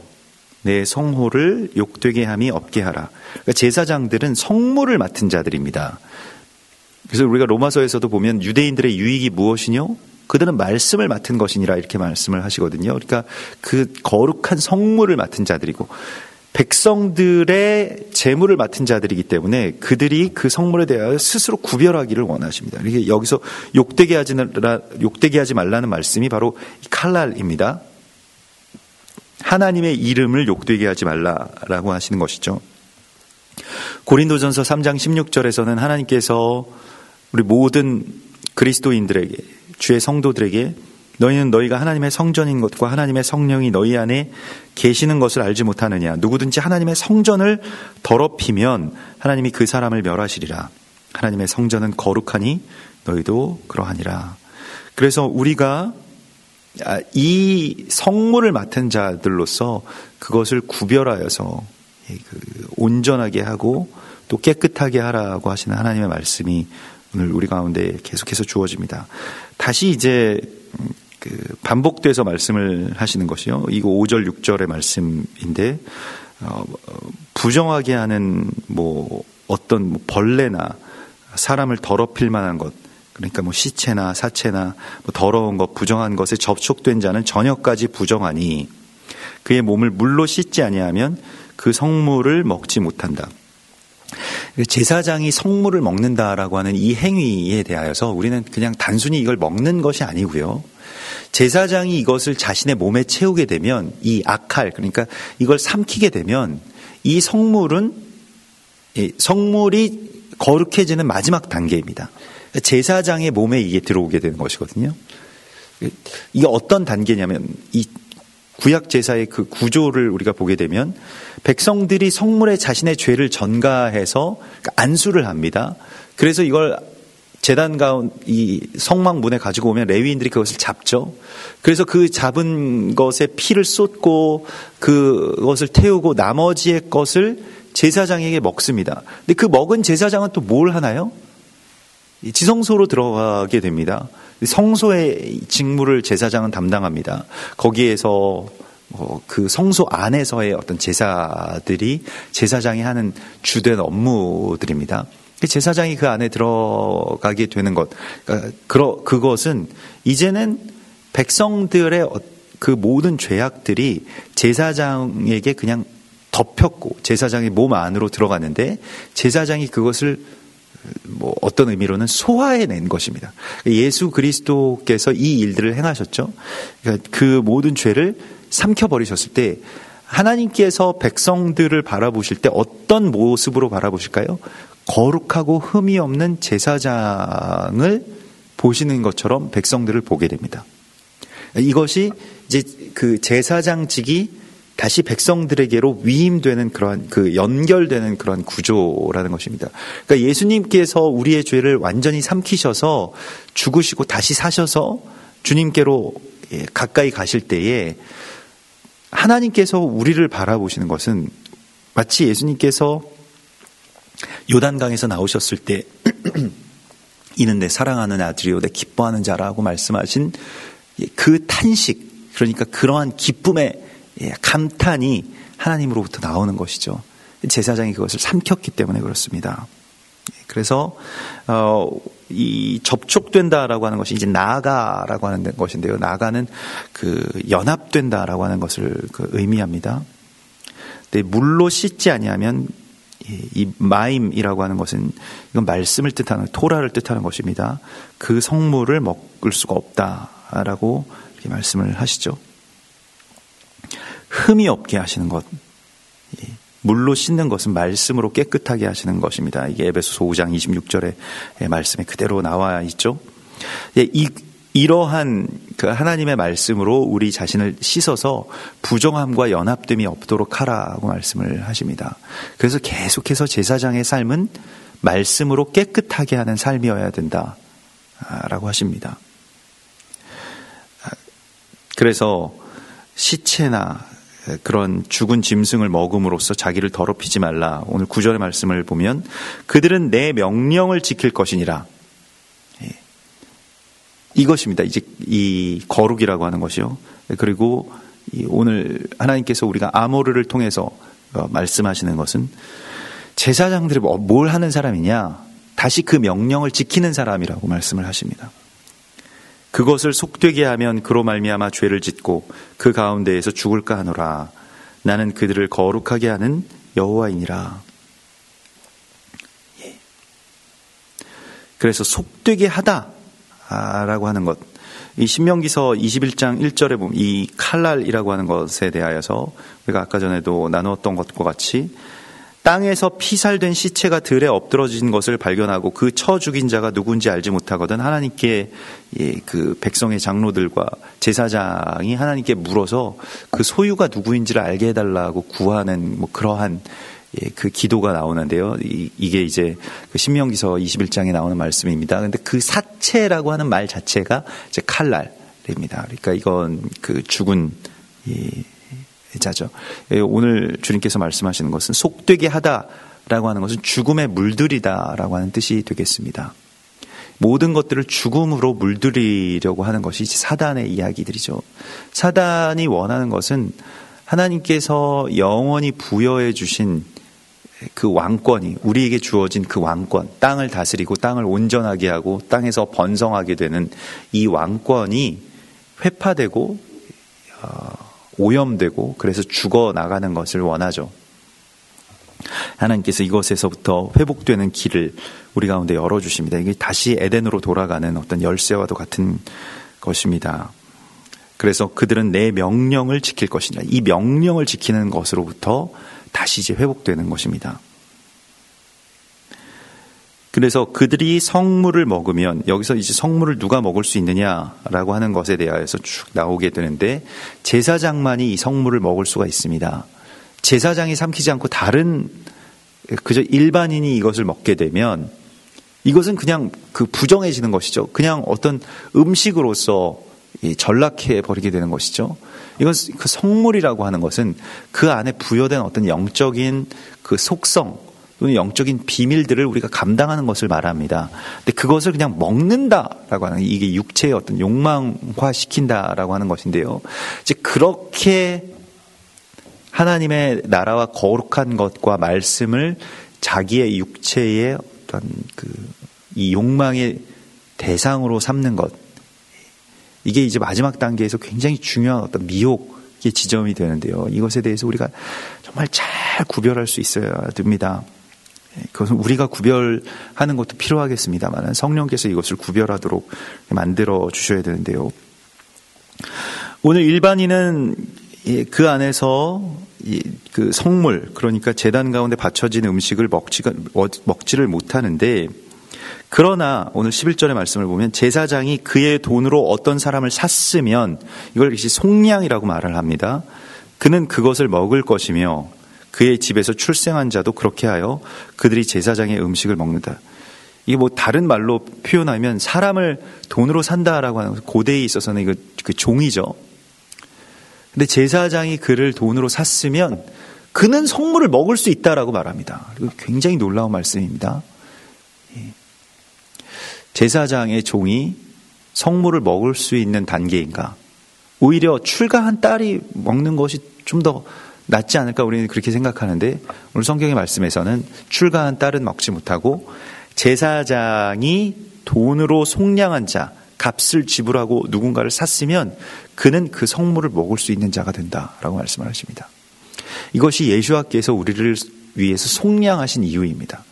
내 성호를 욕되게 함이 없게 하라. 그러니까 제사장들은 성물을 맡은 자들입니다. 그래서 우리가 로마서에서도 보면 유대인들의 유익이 무엇이뇨? 그들은 말씀을 맡은 것이니라 이렇게 말씀을 하시거든요. 그러니까 그 거룩한 성물을 맡은 자들이고 백성들의 재물을 맡은 자들이기 때문에 그들이 그 성물에 대하여 스스로 구별하기를 원하십니다. 이게 여기서 욕되게 하지 말라는 말씀이 바로 칼날입니다. 하나님의 이름을 욕되게 하지 말라라고 하시는 것이죠. 고린도전서 3장 16절에서는 하나님께서 우리 모든 그리스도인들에게, 주의 성도들에게 너희는 너희가 하나님의 성전인 것과 하나님의 성령이 너희 안에 계시는 것을 알지 못하느냐. 누구든지 하나님의 성전을 더럽히면 하나님이 그 사람을 멸하시리라. 하나님의 성전은 거룩하니 너희도 그러하니라. 그래서 우리가 이 성물을 맡은 자들로서 그것을 구별하여서 온전하게 하고 또 깨끗하게 하라고 하시는 하나님의 말씀이 오늘 우리 가운데 계속해서 주어집니다. 다시 이제 반복돼서 말씀을 하시는 것이요. 이거 5절 6절의 말씀인데 부정하게 하는 어떤 벌레나 사람을 더럽힐 만한 것, 그러니까 시체나 사체나 더러운 것, 부정한 것에 접촉된 자는 저녁까지 부정하니 그의 몸을 물로 씻지 아니하면 그 성물을 먹지 못한다. 제사장이 성물을 먹는다라고 하는 이 행위에 대하여서 우리는 그냥 단순히 이걸 먹는 것이 아니고요. 제사장이 이것을 자신의 몸에 채우게 되면 이 아칼, 그러니까 이걸 삼키게 되면 이 성물이 거룩해지는 마지막 단계입니다. 제사장의 몸에 이게 들어오게 되는 것이거든요. 이게 어떤 단계냐면 이 구약 제사의 그 구조를 우리가 보게 되면 백성들이 성물에 자신의 죄를 전가해서 안수를 합니다. 그래서 이걸 제단 가운 이 성막문에 가지고 오면 레위인들이 그것을 잡죠. 그래서 그 잡은 것에 피를 쏟고 그것을 태우고 나머지의 것을 제사장에게 먹습니다. 근데 그 먹은 제사장은 또 뭘 하나요? 지성소로 들어가게 됩니다. 성소의 직무를 제사장은 담당합니다. 거기에서 그 성소 안에서의 어떤 제사들이 제사장이 하는 주된 업무들입니다. 제사장이 그 안에 들어가게 되는 것, 그것은 이제는 백성들의 그 모든 죄악들이 제사장에게 그냥 덮였고 제사장의 몸 안으로 들어가는데 제사장이 그것을 어떤 의미로는 소화해낸 것입니다. 예수 그리스도께서 이 일들을 행하셨죠. 그러니까 그 모든 죄를 삼켜버리셨을 때 하나님께서 백성들을 바라보실 때 어떤 모습으로 바라보실까요? 거룩하고 흠이 없는 제사장을 보시는 것처럼 백성들을 보게 됩니다. 이것이 이제 그 제사장직이 다시 백성들에게로 위임되는 그러한 연결되는 그러한 구조라는 것입니다. 그러니까 예수님께서 우리의 죄를 완전히 삼키셔서 죽으시고 다시 사셔서 주님께로 가까이 가실 때에 하나님께서 우리를 바라보시는 것은 마치 예수님께서 요단강에서 나오셨을 때 이는 내 사랑하는 아들이요 내 기뻐하는 자라고 말씀하신 그 탄식, 그러니까 그러한 기쁨의 감탄이 하나님으로부터 나오는 것이죠. 제사장이 그것을 삼켰기 때문에 그렇습니다. 그래서 이 접촉된다라고 하는 것이 이제 나아가라고 하는 것인데요. 나아가는 연합된다라고 하는 것을 의미합니다. 근데 물로 씻지 아니하면 이 마임이라고 하는 것은 이건 말씀을 뜻하는 토라를 뜻하는 것입니다. 그 성물을 먹을 수가 없다라고 이렇게 말씀을 하시죠. 흠이 없게 하시는 것, 물로 씻는 것은 말씀으로 깨끗하게 하시는 것입니다. 이게 에베소서 5장 26절의 말씀에 그대로 나와 있죠. 이러한 그 하나님의 말씀으로 우리 자신을 씻어서 부정함과 연합됨이 없도록 하라고 말씀을 하십니다. 그래서 계속해서 제사장의 삶은 말씀으로 깨끗하게 하는 삶이어야 된다라고 하십니다. 그래서 시체나 그런 죽은 짐승을 먹음으로써 자기를 더럽히지 말라. 오늘 9절의 말씀을 보면 그들은 내 명령을 지킬 것이니라. 이것입니다. 이제 이 거룩이라고 하는 것이요. 그리고 오늘 하나님께서 우리가 아모르를 통해서 말씀하시는 것은 제사장들이 뭘 하는 사람이냐? 다시 그 명령을 지키는 사람이라고 말씀을 하십니다. 그것을 속되게 하면 그로 말미암아 죄를 짓고 그 가운데에서 죽을까 하노라. 나는 그들을 거룩하게 하는 여호와이니라. 그래서 속되게 하다라고 하는 것, 이 신명기서 21장 1절에 보면 이 칼날이라고 하는 것에 대하여서 우리가 아까 전에도 나누었던 것과 같이 땅에서 피살된 시체가 들에 엎드러진 것을 발견하고 그 쳐 죽인 자가 누군지 알지 못하거든 하나님께 그 백성의 장로들과 제사장이 하나님께 물어서 그 소유가 누구인지를 알게 해달라고 구하는 뭐 그러한 그 기도가 나오는데요. 이게 이제 그 신명기서 21장에 나오는 말씀입니다. 근데 그 사체라고 하는 말 자체가 이제 칼날입니다. 그러니까 이건 그 죽은 자죠. 오늘 주님께서 말씀하시는 것은 속되게 하다라고 하는 것은 죽음에 물들이다라고 하는 뜻이 되겠습니다. 모든 것들을 죽음으로 물들이려고 하는 것이 사단의 이야기들이죠. 사단이 원하는 것은 하나님께서 영원히 부여해 주신 그 왕권이, 우리에게 주어진 그 왕권, 땅을 다스리고 땅을 온전하게 하고 땅에서 번성하게 되는 이 왕권이 회파되고 오염되고 그래서 죽어나가는 것을 원하죠. 하나님께서 이것에서부터 회복되는 길을 우리 가운데 열어주십니다. 이게 다시 에덴으로 돌아가는 어떤 열쇠와도 같은 것입니다. 그래서 그들은 내 명령을 지킬 것이다. 이 명령을 지키는 것으로부터 다시 이제 회복되는 것입니다. 그래서 그들이 성물을 먹으면, 여기서 이제 성물을 누가 먹을 수 있느냐라고 하는 것에 대하여서 쭉 나오게 되는데, 제사장만이 이 성물을 먹을 수가 있습니다. 제사장이 삼키지 않고 다른 그저 일반인이 이것을 먹게 되면 이것은 그냥 그 부정해지는 것이죠. 그냥 어떤 음식으로서 전락해 버리게 되는 것이죠. 이건 그 성물이라고 하는 것은 그 안에 부여된 어떤 영적인 그 속성 또는 영적인 비밀들을 우리가 감당하는 것을 말합니다. 근데 그것을 그냥 먹는다라고 하는, 이게 육체의 어떤 욕망화 시킨다라고 하는 것인데요. 이제 그렇게 하나님의 나라와 거룩한 것과 말씀을 자기의 육체의 어떤 이 욕망의 대상으로 삼는 것, 이게 이제 마지막 단계에서 굉장히 중요한 어떤 미혹의 지점이 되는데요. 이것에 대해서 우리가 정말 잘 구별할 수 있어야 됩니다. 그것은 우리가 구별하는 것도 필요하겠습니다만 성령께서 이것을 구별하도록 만들어 주셔야 되는데요. 오늘 일반인은 그 안에서 그 성물, 그러니까 제단 가운데 바쳐진 음식을 먹지를 못하는데, 그러나 오늘 11절의 말씀을 보면 제사장이 그의 돈으로 어떤 사람을 샀으면, 이걸 역시 속량이라고 말을 합니다. 그는 그것을 먹을 것이며 그의 집에서 출생한 자도 그렇게 하여 그들이 제사장의 음식을 먹는다. 이게 뭐 다른 말로 표현하면 사람을 돈으로 산다라고 하는 것은 고대에 있어서는 이거 그 종이죠. 근데 제사장이 그를 돈으로 샀으면 그는 성물을 먹을 수 있다라고 말합니다. 그리고 굉장히 놀라운 말씀입니다. 제사장의 종이 성물을 먹을 수 있는 단계인가? 오히려 출가한 딸이 먹는 것이 좀 더 낫지 않을까, 우리는 그렇게 생각하는데, 오늘 성경의 말씀에서는 출가한 딸은 먹지 못하고 제사장이 돈으로 속량한 자, 값을 지불하고 누군가를 샀으면 그는 그 성물을 먹을 수 있는 자가 된다라고 말씀을 하십니다. 이것이 예수와께서 우리를 위해서 속량하신 이유입니다.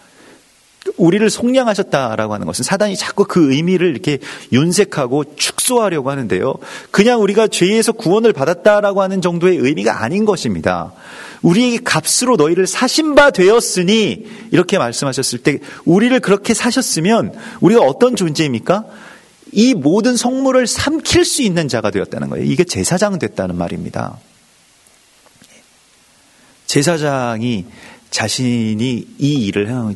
우리를 속량하셨다라고 하는 것은 사단이 자꾸 그 의미를 이렇게 윤색하고 축소하려고 하는데요. 그냥 우리가 죄에서 구원을 받았다라고 하는 정도의 의미가 아닌 것입니다. 우리에게 값으로 너희를 사신 바 되었으니, 이렇게 말씀하셨을 때 우리를 그렇게 사셨으면 우리가 어떤 존재입니까? 이 모든 성물을 삼킬 수 있는 자가 되었다는 거예요. 이게 제사장 됐다는 말입니다. 제사장이 자신이 이 일을 해온,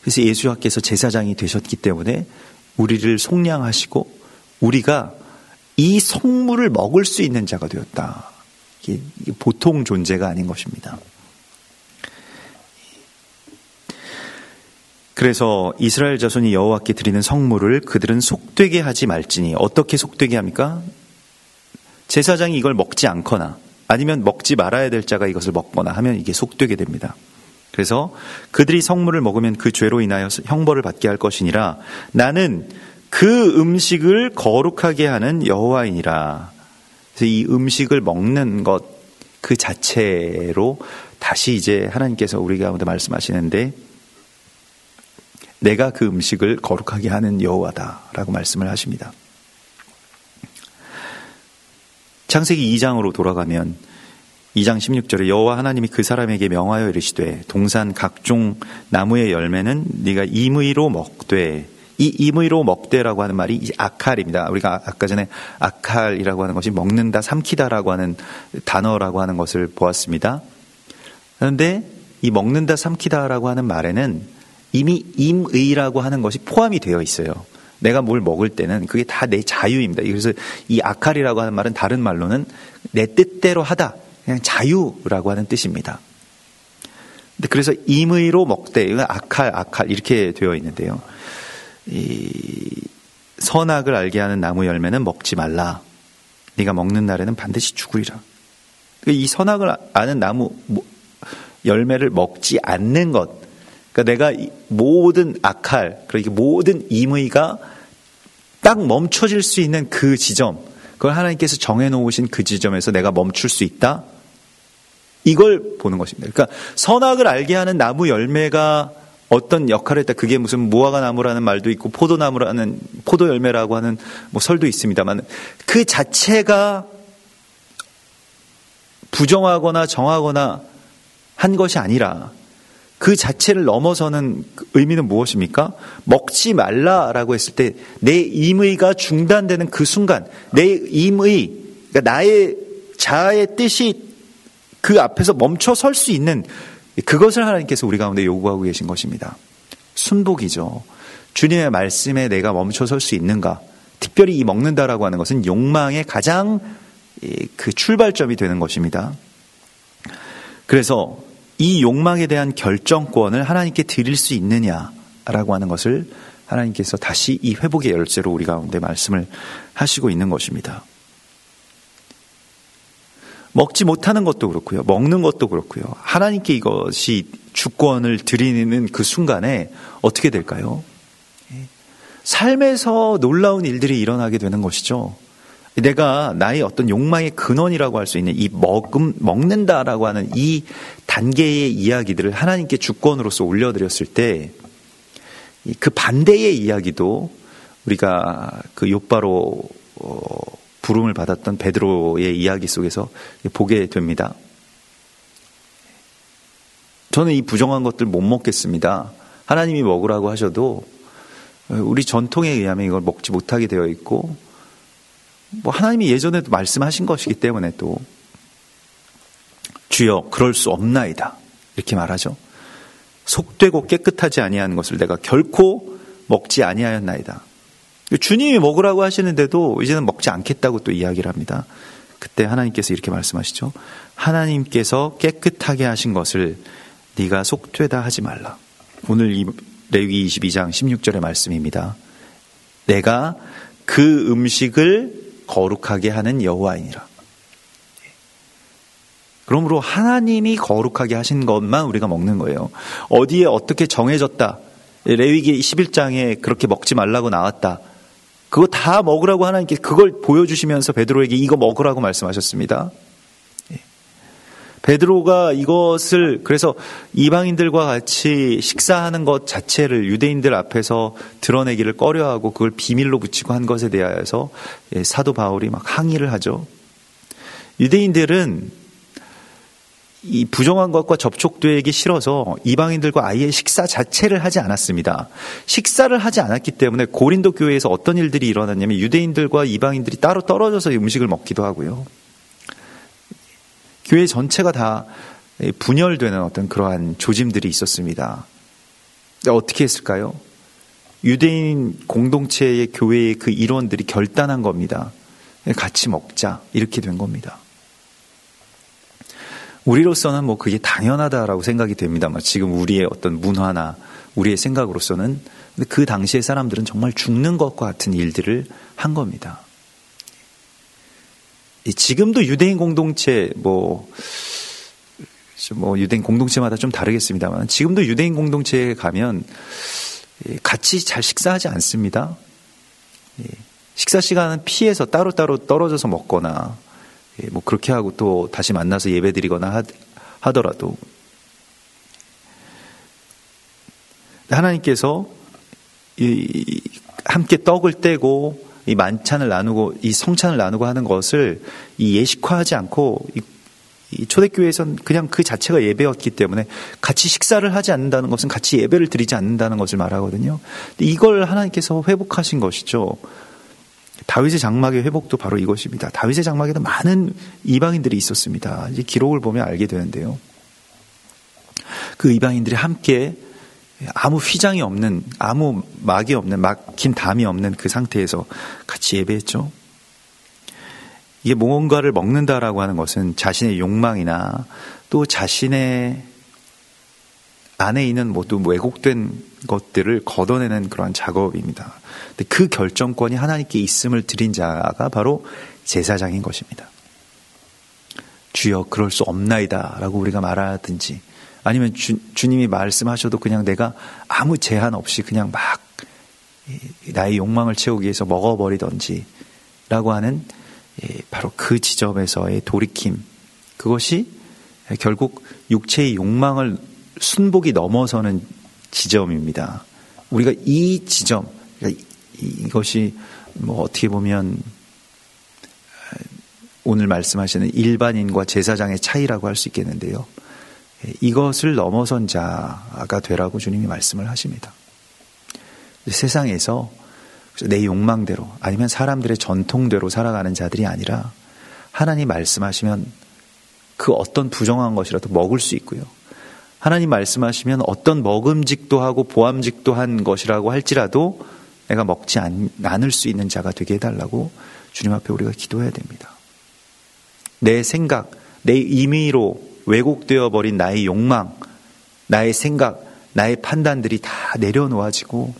그래서 예수께서 제사장이 되셨기 때문에 우리를 속량하시고 우리가 이 성물을 먹을 수 있는 자가 되었다. 이게 보통 존재가 아닌 것입니다. 그래서 이스라엘 자손이 여호와께 드리는 성물을 그들은 속되게 하지 말지니, 어떻게 속되게 합니까? 제사장이 이걸 먹지 않거나 아니면 먹지 말아야 될 자가 이것을 먹거나 하면 이게 속되게 됩니다. 그래서 그들이 성물을 먹으면 그 죄로 인하여 형벌을 받게 할 것이니라. 나는 그 음식을 거룩하게 하는 여호와이니라. 그래서 이 음식을 먹는 것, 그 자체로 다시 이제 하나님께서 우리 가운데 말씀하시는데 내가 그 음식을 거룩하게 하는 여호와다라고 말씀을 하십니다. 창세기 2장으로 돌아가면 2장 16절에 여호와 하나님이 그 사람에게 명하여 이르시되 동산 각종 나무의 열매는 네가 임의로 먹되, 이 임의로 먹되라고 하는 말이 이 아칼입니다. 우리가 아까 전에 아칼이라고 하는 것이 먹는다, 삼키다라고 하는 단어라고 하는 것을 보았습니다. 그런데 이 먹는다, 삼키다라고 하는 말에는 이미 임의라고 하는 것이 포함이 되어 있어요. 내가 뭘 먹을 때는 그게 다 내 자유입니다. 그래서 이 아칼이라고 하는 말은 다른 말로는 내 뜻대로 하다, 그냥 자유라고 하는 뜻입니다. 근데 그래서 임의로 먹되, 아칼 이렇게 되어 있는데요. 이 선악을 알게 하는 나무 열매는 먹지 말라. 네가 먹는 날에는 반드시 죽으리라. 이 선악을 아는 나무 열매를 먹지 않는 것, 그러니까 내가 모든 아칼, 그러니까 모든 임의가 딱 멈춰질 수 있는 그 지점, 그걸 하나님께서 정해놓으신 그 지점에서 내가 멈출 수 있다, 이걸 보는 것입니다. 그러니까 선악을 알게 하는 나무 열매가 어떤 역할을 했다. 그게 무슨 무화과 나무라는 말도 있고 포도나무라는, 포도 열매라고 하는 뭐 설도 있습니다만, 그 자체가 부정하거나 정하거나 한 것이 아니라 그 자체를 넘어서는 의미는 무엇입니까? 먹지 말라라고 했을 때 내 임의가 중단되는 그 순간, 내 임의, 그러니까 나의 자아의 뜻이 그 앞에서 멈춰 설 수 있는 그것을 하나님께서 우리 가운데 요구하고 계신 것입니다. 순복이죠. 주님의 말씀에 내가 멈춰 설 수 있는가? 특별히 이 먹는다라고 하는 것은 욕망의 가장 그 출발점이 되는 것입니다. 그래서 이 욕망에 대한 결정권을 하나님께 드릴 수 있느냐라고 하는 것을 하나님께서 다시 이 회복의 열쇠로 우리 가운데 말씀을 하시고 있는 것입니다. 먹지 못하는 것도 그렇고요. 먹는 것도 그렇고요. 하나님께 이것이 주권을 드리는 그 순간에 어떻게 될까요? 삶에서 놀라운 일들이 일어나게 되는 것이죠. 내가 나의 어떤 욕망의 근원이라고 할 수 있는 이 먹는다라고 하는 이 단계의 이야기들을 하나님께 주권으로서 올려드렸을 때 그 반대의 이야기도 우리가 그 욥바로 부름을 받았던 베드로의 이야기 속에서 보게 됩니다. 저는 이 부정한 것들 못 먹겠습니다. 하나님이 먹으라고 하셔도 우리 전통에 의하면 이걸 먹지 못하게 되어 있고, 뭐 하나님이 예전에도 말씀하신 것이기 때문에 또 주여 그럴 수 없나이다 이렇게 말하죠. 속되고 깨끗하지 아니한 것을 내가 결코 먹지 아니하였나이다. 주님이 먹으라고 하시는데도 이제는 먹지 않겠다고 또 이야기를 합니다. 그때 하나님께서 이렇게 말씀하시죠. 하나님께서 깨끗하게 하신 것을 네가 속되다 하지 말라. 오늘 이 레위기 22장 16절의 말씀입니다. 내가 그 음식을 거룩하게 하는 여호와이니라. 그러므로 하나님이 거룩하게 하신 것만 우리가 먹는 거예요. 어디에 어떻게 정해졌다, 레위기 11장에 그렇게 먹지 말라고 나왔다, 그거 다 먹으라고 하나님께 그걸 보여주시면서 베드로에게 이거 먹으라고 말씀하셨습니다. 베드로가 이것을, 그래서 이방인들과 같이 식사하는 것 자체를 유대인들 앞에서 드러내기를 꺼려하고 그걸 비밀로 붙이고 한 것에 대하여서 사도 바울이 막 항의를 하죠. 유대인들은 이 부정한 것과 접촉되기 싫어서 이방인들과 아예 식사 자체를 하지 않았습니다. 식사를 하지 않았기 때문에 고린도 교회에서 어떤 일들이 일어났냐면 유대인들과 이방인들이 따로 떨어져서 음식을 먹기도 하고요. 교회 전체가 다 분열되는 어떤 그러한 조짐들이 있었습니다. 어떻게 했을까요? 유대인 공동체의 교회의 그 일원들이 결단한 겁니다. 같이 먹자, 이렇게 된 겁니다. 우리로서는 뭐 그게 당연하다라고 생각이 됩니다만, 지금 우리의 어떤 문화나 우리의 생각으로서는, 근데 그 당시의 사람들은 정말 죽는 것과 같은 일들을 한 겁니다. 지금도 유대인 공동체, 뭐 유대인 공동체마다 좀 다르겠습니다만, 지금도 유대인 공동체에 가면 같이 잘 식사하지 않습니다. 식사 시간은 피해서 따로따로 떨어져서 먹거나, 뭐 그렇게 하고 또 다시 만나서 예배드리거나 하더라도 하나님께서 함께 떡을 떼고 이 만찬을 나누고 이 성찬을 나누고 하는 것을 이 예식화하지 않고 이 초대교회에서는 그냥 그 자체가 예배였기 때문에 같이 식사를 하지 않는다는 것은 같이 예배를 드리지 않는다는 것을 말하거든요. 근데 이걸 하나님께서 회복하신 것이죠. 다윗의 장막의 회복도 바로 이것입니다. 다윗의 장막에도 많은 이방인들이 있었습니다. 이제 기록을 보면 알게 되는데요. 그 이방인들이 함께 아무 휘장이 없는, 아무 막이 없는, 막힌 담이 없는 그 상태에서 같이 예배했죠. 이게 뭔가를 먹는다라고 하는 것은 자신의 욕망이나 또 자신의 안에 있는 모두 왜곡된 것들을 걷어내는 그러한 작업입니다. 근데 그 결정권이 하나님께 있음을 드린 자가 바로 제사장인 것입니다. 주여 그럴 수 없나이다 라고 우리가 말하든지 아니면 주님이 말씀하셔도 그냥 내가 아무 제한 없이 그냥 막 나의 욕망을 채우기 위해서 먹어버리던지 라고 하는 바로 그 지점에서의 돌이킴, 그것이 결국 육체의 욕망을 순복이 넘어서는 지점입니다. 우리가 이 지점, 이것이 뭐 어떻게 보면 오늘 말씀하시는 일반인과 제사장의 차이라고 할 수 있겠는데요. 이것을 넘어선 자가 되라고 주님이 말씀을 하십니다. 세상에서 내 욕망대로 아니면 사람들의 전통대로 살아가는 자들이 아니라 하나님 말씀하시면 그 어떤 부정한 것이라도 먹을 수 있고요. 하나님 말씀하시면 어떤 먹음직도 하고 보암직도 한 것이라고 할지라도 내가 먹지 않을 수 있는 자가 되게 해달라고 주님 앞에 우리가 기도해야 됩니다. 내 생각, 내 임의로 왜곡되어 버린 나의 욕망, 나의 생각, 나의 판단들이 다 내려놓아지고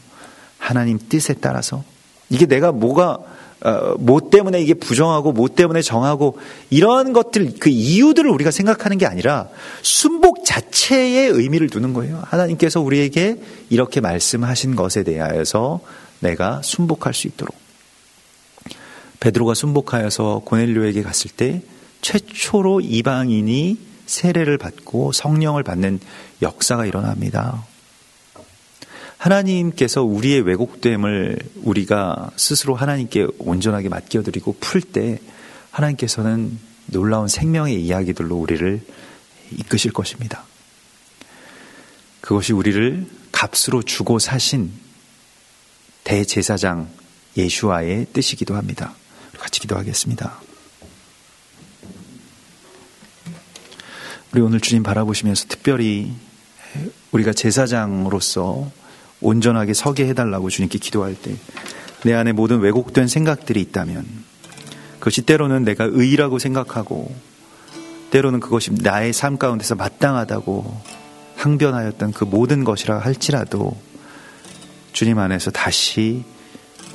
하나님 뜻에 따라서 이게 내가 뭐 때문에 이게 부정하고 뭐 때문에 정하고 이러한 것들 그 이유들을 우리가 생각하는 게 아니라 순복 자체의 의미를 두는 거예요. 하나님께서 우리에게 이렇게 말씀하신 것에 대하여서 내가 순복할 수 있도록. 베드로가 순복하여서 고넬료에게 갔을 때 최초로 이방인이 세례를 받고 성령을 받는 역사가 일어납니다. 하나님께서 우리의 왜곡됨을 우리가 스스로 하나님께 온전하게 맡겨드리고 풀 때 하나님께서는 놀라운 생명의 이야기들로 우리를 이끄실 것입니다. 그것이 우리를 값으로 주고 사신 대제사장 예수와의 뜻이기도 합니다. 같이 기도하겠습니다. 우리 오늘 주님 바라보시면서 특별히 우리가 제사장으로서 온전하게 서게 해달라고 주님께 기도할 때 내 안에 모든 왜곡된 생각들이 있다면 그것이 때로는 내가 의라고 생각하고 때로는 그것이 나의 삶 가운데서 마땅하다고 항변하였던 그 모든 것이라 할지라도 주님 안에서 다시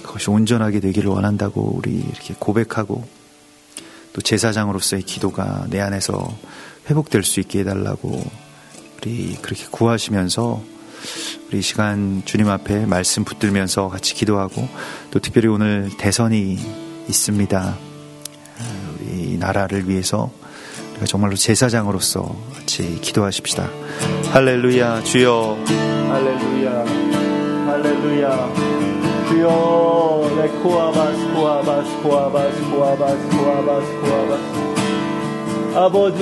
그것이 온전하게 되기를 원한다고 우리 이렇게 고백하고 또 제사장으로서의 기도가 내 안에서 회복될 수 있게 해달라고 우리 그렇게 구하시면서 우리 시간 주님 앞에 말씀 붙들면서 같이 기도하고 또 특별히 오늘 대선이 있습니다. 우리 나라를 위해서 우리가 정말로 제사장으로서 같이 기도하십시다. 할렐루야 주여 할렐루야 할렐루야 주여 레코아바스 코아바스 코아바스 코아바스 코아바스 코아바스 아버지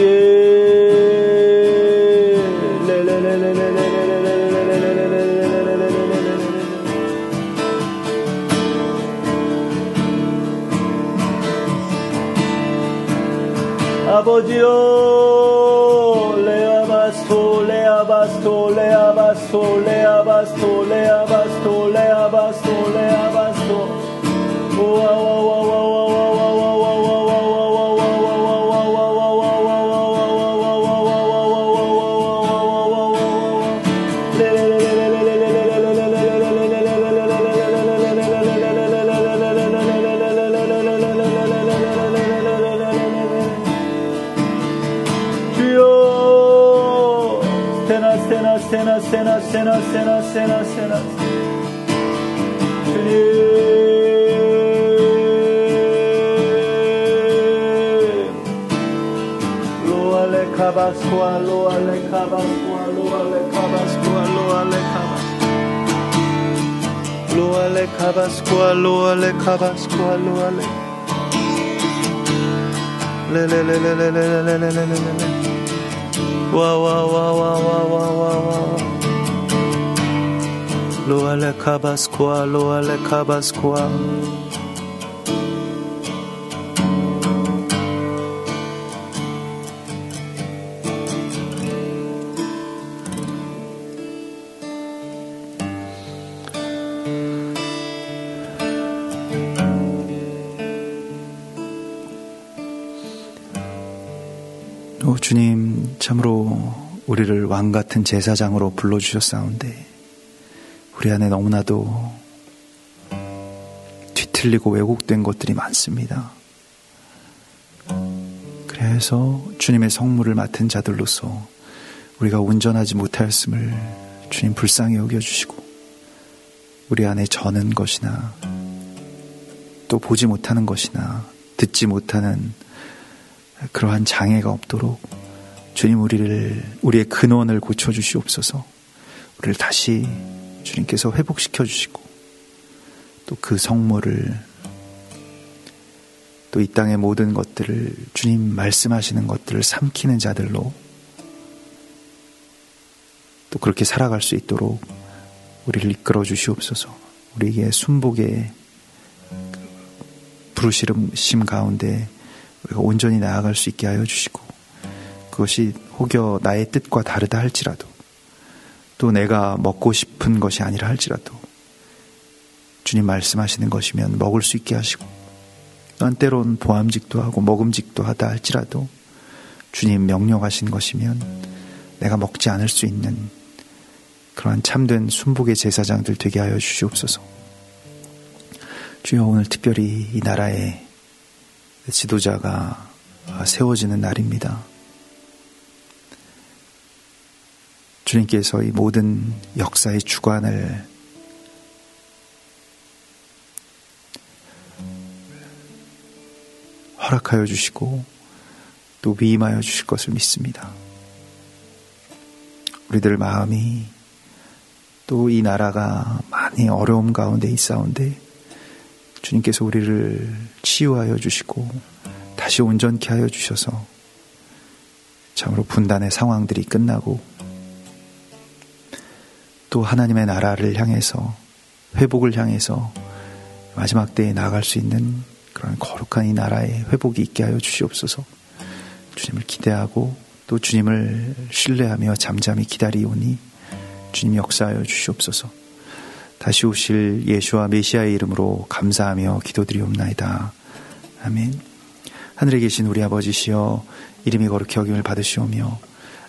아버지요 레아바스토 레아바스토 레아바스토 레아바스토 레아바스토 레아바스토 레아바스토 세나 주님 카바스코아 로알레 카바스코아 로알레 카바스코아 로알레 카바스 로알레 카바스코아 로알레 카바스코아 로알레 레레레레레레레레레레레레 와와와와와와와와 로알레 카바스코아 로알레 카바스코아 주님, 참으로 우리를 왕같은 제사장으로 불러주셨사온데 우리 안에 너무나도 뒤틀리고 왜곡된 것들이 많습니다. 그래서 주님의 성물을 맡은 자들로서 우리가 온전하지 못하였음을 주님 불쌍히 여겨주시고 우리 안에 저는 것이나 또 보지 못하는 것이나 듣지 못하는 그러한 장애가 없도록 주님 우리의 근원을 고쳐주시옵소서. 우리를 다시 주님께서 회복시켜 주시고 또 그 성물을 또 이 땅의 모든 것들을 주님 말씀하시는 것들을 삼키는 자들로 또 그렇게 살아갈 수 있도록 우리를 이끌어 주시옵소서. 우리에게 순복의 부르심 가운데 우리가 온전히 나아갈 수 있게 하여 주시고 그것이 혹여 나의 뜻과 다르다 할지라도 또 내가 먹고 싶은 것이 아니라 할지라도 주님 말씀하시는 것이면 먹을 수 있게 하시고 또한 때론 보암직도 하고 먹음직도 하다 할지라도 주님 명령하신 것이면 내가 먹지 않을 수 있는 그러한 참된 순복의 제사장들 되게 하여 주시옵소서. 주여, 오늘 특별히 이 나라의 지도자가 세워지는 날입니다. 주님께서 이 모든 역사의 주관을 허락하여 주시고 또 위임하여 주실 것을 믿습니다. 우리들 마음이 또 이 나라가 많이 어려움 가운데 있사온데 주님께서 우리를 치유하여 주시고 다시 온전케 하여 주셔서 참으로 분단의 상황들이 끝나고 또 하나님의 나라를 향해서 회복을 향해서 마지막 때에 나아갈 수 있는 그런 거룩한 이 나라의 회복이 있게 하여 주시옵소서. 주님을 기대하고 또 주님을 신뢰하며 잠잠히 기다리오니 주님 역사하여 주시옵소서. 다시 오실 예수와 메시아의 이름으로 감사하며 기도드리옵나이다. 아멘. 하늘에 계신 우리 아버지시여, 이름이 거룩히 여김을 받으시오며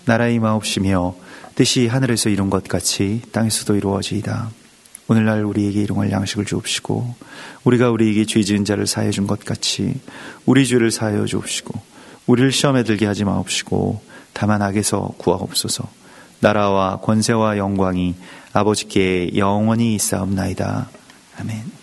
나라의 임하옵시며 뜻이 하늘에서 이룬 것 같이 땅에서도 이루어지이다. 오늘날 우리에게 일용할 양식을 주옵시고 우리가 우리에게 죄 지은 자를 사하여 준 것 같이 우리 죄를 사하여 주옵시고 우리를 시험에 들게 하지 마옵시고 다만 악에서 구하옵소서. 나라와 권세와 영광이 아버지께 영원히 있사옵나이다. 아멘.